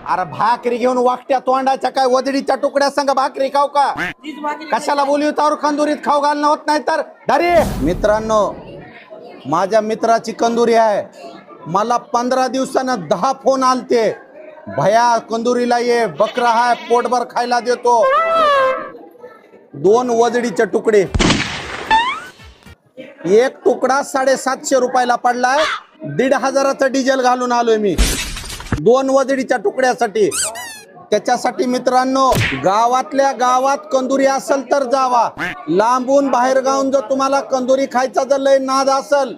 अरे भाकरी घेऊन वाकट्या तोंडाच्या काय वजडीच्या तुकड्या संग भाकरी खाऊ का? कशाला बोलवतावर कंदुरीत खाऊ घालणं होत नाही तर धरी. मित्रांनो, माझ्या मित्राची कंदुरी आहे. मला 15 दिवसानं 10 फोन आलते. भया कंदुरीला ये, बकरा आहे, पोटभर खायला देतो. 2 वजडीचे तुकडे, एक तुकडा 750 रुपयाला पडलाय. 1500चं डिझेल घालून आलोय मी 2 वजडीच्या तुकड्यासाठी. त्याच्यासाठी मित्रांनो, गावातल्या गावात कंदुरी असेल तर जावा. लांबून बाहेर गावून जर तुम्हाला कंदुरी खायचा जर लय नाद असेल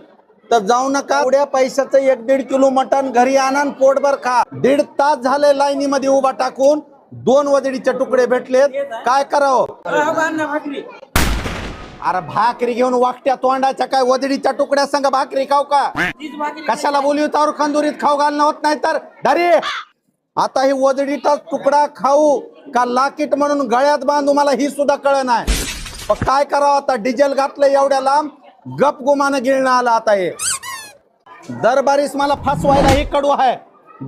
तर जाऊ नका. एवढ्या पैशाचं 1-1.5 किलो मटण घरी आणा, पोटभर खा. 1.5 तास झाले लाईनीमध्ये उभा टाकून 2 वजडीचे तुकडे भेटलेत. काय करावं? अरे भाकरी घेऊन वाकट्या तोंडाच्या काय वजडीच्या तुकड्या संग भाकरी खाऊ का? कशाला बोलवतावर कंदुरीत खाऊ घालणं होत नाही तर धरी. आता ही वजडीचा तुकडा खाऊ का लाकीट म्हणून गळ्यात बांधू मला ही सुद्धा कळ नाही. पण काय करावं आता? डिझेल घातलं एवढ्या लांब, गप गुमानं गिळणं आलं. आता हे दरबारीस मला फसवायला ही कडू आहे.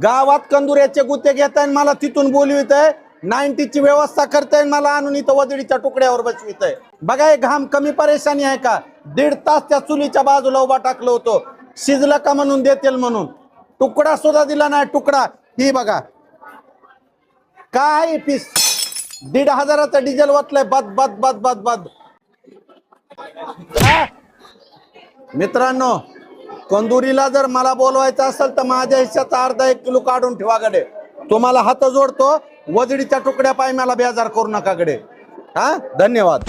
गावात कंदुऱ्याचे गुत्ते घेताय, मला तिथून बोलवित आहे. 90ची व्यवस्था करताय, मला आणून इथं वजडीच्या तुकड्यावर बसवित आहे. बघा हे घाम कमी परेशानी आहे का? 1.5 तास त्या चुलीच्या बाजूला उभा टाकलो होतो. शिजलं का म्हणून देतील म्हणून. तुकडा सुद्धा दिला नाही. तुकडा ही बघा काय पीस. 1500चं डिझेल वाटलंय. बद बद बद बद बद. मित्रांनो, कंदुरीला जर मला बोलवायचं असेल तर माझ्या हिश्श्याचा अर्धा-1 किलो काढून ठेवा गडे. तुम्हाला हात जोडतो. वजडीच्या तुकड्या पाय मला बेजार करू नका गडे. धन्यवाद.